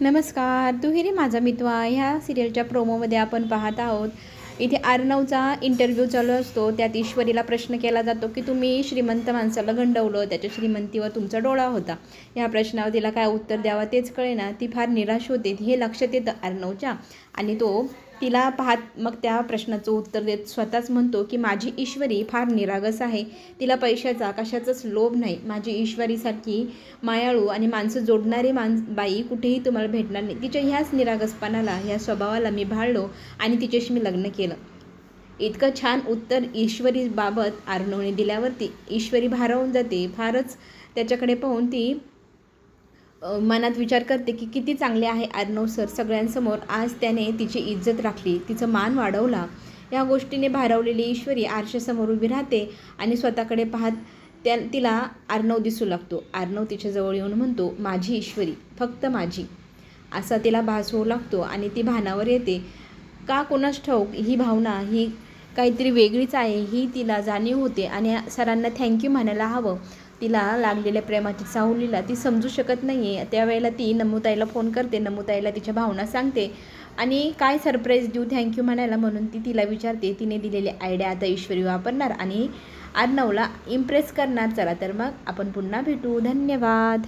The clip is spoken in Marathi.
नमस्कार, दुहेरी माझा मितवा ह्या सिरियलच्या प्रोमोमध्ये आपण पाहत आहोत. इथे अर्णवचा इंटरव्ह्यू चालू असतो. त्यात ईश्वरीला प्रश्न केला जातो की तुम्ही श्रीमंत माणसाला गंडवलं, त्याच्या श्रीमंतीवर तुमचा डोळा होता. ह्या प्रश्नावर तिला काय उत्तर द्यावं तेच कळेना. ती फार निराश होते. हे लक्षात येतं अर्णवच्या आणि तो तिला पाहत मग त्या प्रश्नाचं उत्तर देत स्वतःच म्हणतो की माझी ईश्वरी फार निरागस आहे. तिला पैशाचा कशाचाच लोभ नाही. माझी ईश्वरीसारखी मायाळू आणि माणसं जोडणारी बाई कुठेही तुम्हाला भेटणार नाही. तिच्या ह्याच निरागसपणाला, ह्या स्वभावाला मी भाळलो आणि तिच्याशी मी लग्न केलं. इतकं छान उत्तर ईश्वरीबाबत अर्णवने दिल्यावरती ईश्वरी भारावून जाते. फारच त्याच्याकडे पाहून ती मनात विचार करते की किती चांगले आहे अर्णव सर. सगळ्यांसमोर आज त्याने तिची इज्जत राखली, तिचं मान वाढवला. या गोष्टीने भारावलेली ईश्वरी आरशासमोर उभी राहते आणि स्वतःकडे पाहत तिला अर्णव दिसू लागतो. अर्णव तिच्याजवळ येऊन म्हणतो, माझी ईश्वरी, फक्त माझी, असा तिला भास होऊ लागतो आणि ती भानावर येते. का कोणास ठाऊक ही भावना ही काहीतरी वेगळीच आहे ही तिला जाणीव होते आणि सरांना थँक्यू म्हणायला हवं. तिला लागलेल्या प्रेमाची चाहुलीला ती समजू शकत नाही आहे. त्यावेळेला ती नमुताईला फोन करते. नमुताईला तिच्या भावना सांगते आणि काय सरप्राईज देऊ थँक्यू म्हणायला म्हणून ती तिला विचारते. तिने दिलेली आयडिया आता ईश्वरी वापरणार आणि अर्णवला इम्प्रेस करणार. चला तर मग आपण पुन्हा भेटू. धन्यवाद.